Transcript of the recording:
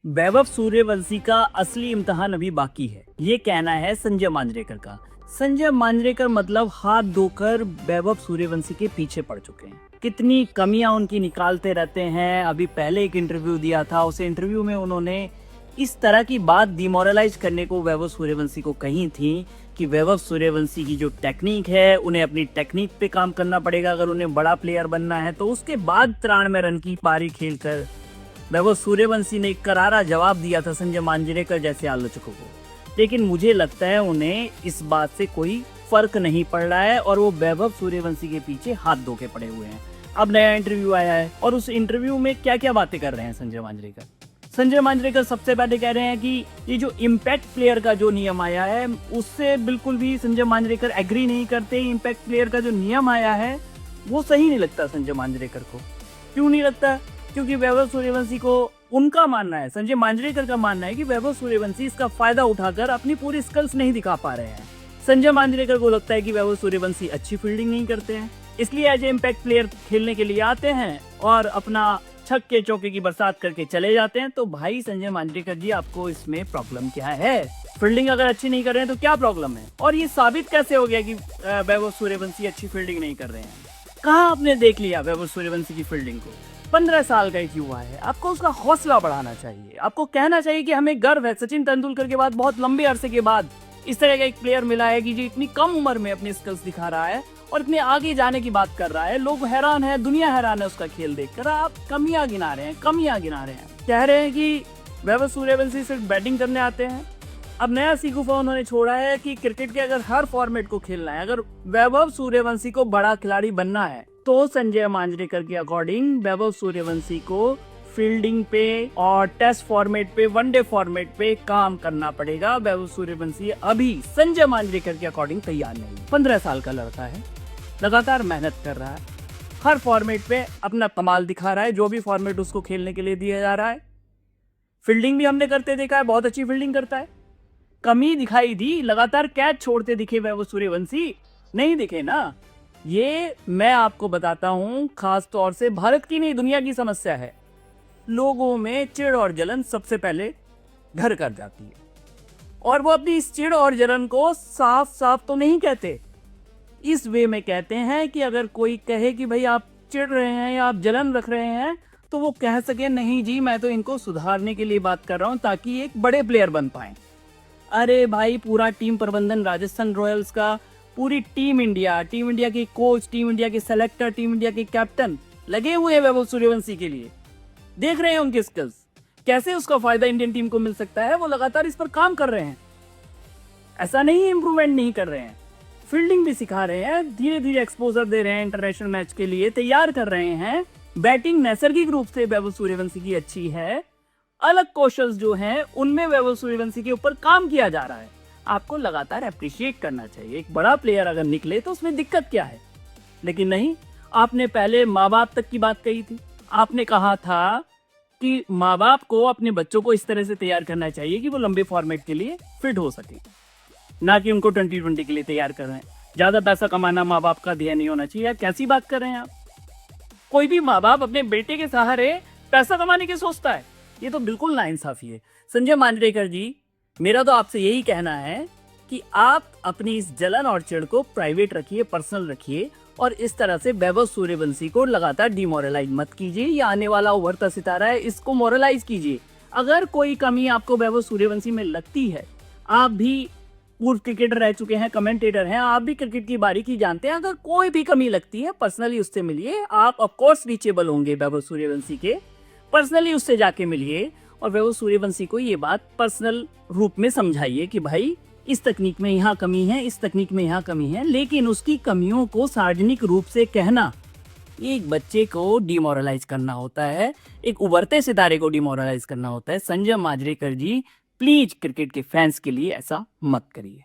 वैभव सूर्यवंशी का असली इम्तिहान अभी बाकी है, ये कहना है संजय मांजरेकर का। संजय मांजरेकर मतलब हाथ धोकर वैभव सूर्यवंशी के पीछे पड़ चुके हैं। कितनी कमियां उनकी निकालते रहते हैं। अभी पहले एक इंटरव्यू दिया था, उस इंटरव्यू में उन्होंने इस तरह की बात डिमोरलाइज करने को वैभव सूर्यवंशी को कही थी कि वैभव सूर्यवंशी की जो टेक्निक है, उन्हें अपनी टेक्निक पे काम करना पड़ेगा अगर उन्हें बड़ा प्लेयर बनना है। तो उसके बाद 93 रन की पारी खेलकर वैभव सूर्यवंशी ने एक करारा जवाब दिया था संजय मांजरेकर जैसे आलोचकों को। लेकिन मुझे लगता है उन्हें इस बात से कोई फर्क नहीं पड़ रहा है और वो वैभव सूर्यवंशी के पीछे हाथ धो के पड़े हुए हैं। अब नया इंटरव्यू आया है और उस इंटरव्यू में क्या क्या बातें कर रहे हैं संजय मांजरेकर। संजय मांजरेकर सबसे पहले कह रहे हैं कि ये जो इम्पैक्ट प्लेयर का जो नियम आया है उससे बिल्कुल भी संजय मांजरेकर एग्री नहीं करते। इम्पैक्ट प्लेयर का जो नियम आया है वो सही नहीं लगता संजय मांजरेकर को। क्यों नहीं लगता? क्योंकि वैभव सूर्यवंशी को, उनका मानना है, संजय मांजरेकर का मानना है कि वैभव सूर्यवंशी इसका फायदा उठाकर अपनी पूरी स्किल्स नहीं दिखा पा रहे हैं। संजय मांजरेकर को लगता है कि वैभव सूर्यवंशी अच्छी फील्डिंग नहीं करते हैं, इसलिए एज ए इम्पैक्ट प्लेयर खेलने के लिए आते हैं और अपना छक्के चौके की बरसात करके चले जाते हैं। तो भाई संजय मांजरेकर जी, आपको इसमें प्रॉब्लम क्या है? फील्डिंग अगर अच्छी नहीं कर रहे हैं तो क्या प्रॉब्लम है? और ये साबित कैसे हो गया कि वैभव सूर्यवंशी अच्छी फील्डिंग नहीं कर रहे हैं? कहाँ आपने देख लिया वैभव सूर्यवंशी की फील्डिंग को? 15 साल का एक युवा है, आपको उसका हौसला बढ़ाना चाहिए। आपको कहना चाहिए कि हमें गर्व है, सचिन तेंदुलकर के बाद बहुत लंबे अरसे के बाद इस तरह का एक प्लेयर मिला है कि जो इतनी कम उम्र में अपनी स्किल्स दिखा रहा है और इतने आगे जाने की बात कर रहा है। लोग हैरान है, दुनिया हैरान है उसका खेल देखकर। आप कमियां गिना रहे हैं, कह रहे हैं कि वैभव सूर्यवंशी सिर्फ बैटिंग करने आते हैं। अब नया सीखूफा उन्होंने छोड़ा है कि क्रिकेट के अगर हर फॉर्मेट को खेलना है, अगर वैभव सूर्यवंशी को बड़ा खिलाड़ी बनना है तो संजय मांजरेकर के अकॉर्डिंग वैभव सूर्यवंशी को फील्डिंग पे और टेस्ट फॉर्मेट पे, वनडे फॉर्मेट पे काम करना पड़ेगा। वैभव सूर्यवंशी अभी संजय मांजरेकर के अकॉर्डिंग तैयार नहीं। 15 साल का लड़का है, लगातार मेहनत कर रहा है, हर फॉर्मेट पे अपना कमाल दिखा रहा है, जो भी फॉर्मेट उसको खेलने के लिए दिया जा रहा है। फील्डिंग भी हमने करते देखा है, बहुत अच्छी फील्डिंग करता है। कमी दिखाई दी, लगातार कैच छोड़ते दिखे वैभव सूर्यवंशी? नहीं दिखे ना। ये मैं आपको बताता हूं, खास तौर से भारत की नहीं, दुनिया की समस्या है। लोगों में चिढ़ और जलन सबसे पहले घर कर जाती है और वो अपनी इस चिढ़ और जलन को साफ साफ तो नहीं कहते, इस वे में कहते हैं कि अगर कोई कहे कि भाई आप चिढ़ रहे हैं या आप जलन रख रहे हैं तो वो कह सके नहीं जी, मैं तो इनको सुधारने के लिए बात कर रहा हूं ताकि एक बड़े प्लेयर बन पाए। अरे भाई, पूरा टीम प्रबंधन राजस्थान रॉयल्स का, पूरी टीम इंडिया के कोच, टीम इंडिया के सेलेक्टर, टीम इंडिया के कैप्टन लगे हुए हैं वैभव सूर्यवंशी के लिए। देख रहे हैं उनके स्किल्स, कैसे उसका फायदा इंडियन टीम को मिल सकता है। वो लगातार इस पर काम कर रहे हैं, ऐसा नहीं इंप्रूवमेंट नहीं कर रहे हैं। फील्डिंग भी सिखा रहे हैं, धीरे धीरे एक्सपोजर दे रहे हैं, इंटरनेशनल मैच के लिए तैयार कर रहे हैं। बैटिंग नैसर्गिक रूप से वैभव सूर्यवंशी की अच्छी है, अलग कौशल जो हैं उनमें वैभव सूर्यवंशी के ऊपर काम किया जा रहा है। आपको लगातार अप्रिशिएट करना चाहिए। एक बड़ा प्लेयर अगर निकले तो उसमें दिक्कत क्या है? लेकिन नहीं, आपने पहले माँ बाप तक की बात कही थी। आपने कहा था कि माँ बाप को अपने बच्चों को इस तरह से तैयार करना चाहिए कि वो लंबे फॉर्मेट के लिए फिट हो सके, ना कि उनको 2020 के लिए तैयार कर रहे हैं। ज्यादा पैसा कमाना माँ बाप का ध्येय नहीं होना चाहिए। कैसी बात कर रहे हैं आप? कोई भी माँ बाप अपने बेटे के सहारे पैसा कमाने की सोचता है? ये तो बिल्कुल नाइंसाफी है। संजय मांजरेकर जी, मेरा तो आपसे यही कहना है कि आप अपनी इस जलन और चिढ़ को प्राइवेट रखिए, पर्सनल रखिए और इस तरह से वैभव सूर्यवंशी को लगातार डिमोरलाइज मत कीजिए। ये आने वाला उभरता सितारा है, इसको मोरलाइज कीजिए। अगर कोई कमी आपको वैभव सूर्यवंशी में लगती है, आप भी पूर्व क्रिकेटर रह चुके हैं, कमेंटेटर हैं, आप भी क्रिकेट की बारीकी जानते हैं। अगर कोई भी कमी लगती है, पर्सनली उससे मिलिए। आप ऑफकोर्स रीचेबल होंगे वैभव सूर्यवंशी के, पर्सनली उससे जाके मिलिए और वैभव सूर्यवंशी को ये बात पर्सनल रूप में समझाइए कि भाई इस तकनीक में यहाँ कमी है, इस तकनीक में यहाँ कमी है। लेकिन उसकी कमियों को सार्वजनिक रूप से कहना, एक बच्चे को डिमोरलाइज करना होता है, एक उभरते सितारे को डिमोरलाइज करना होता है। संजय मांजरेकर जी, प्लीज क्रिकेट के फैंस के लिए ऐसा मत करिए।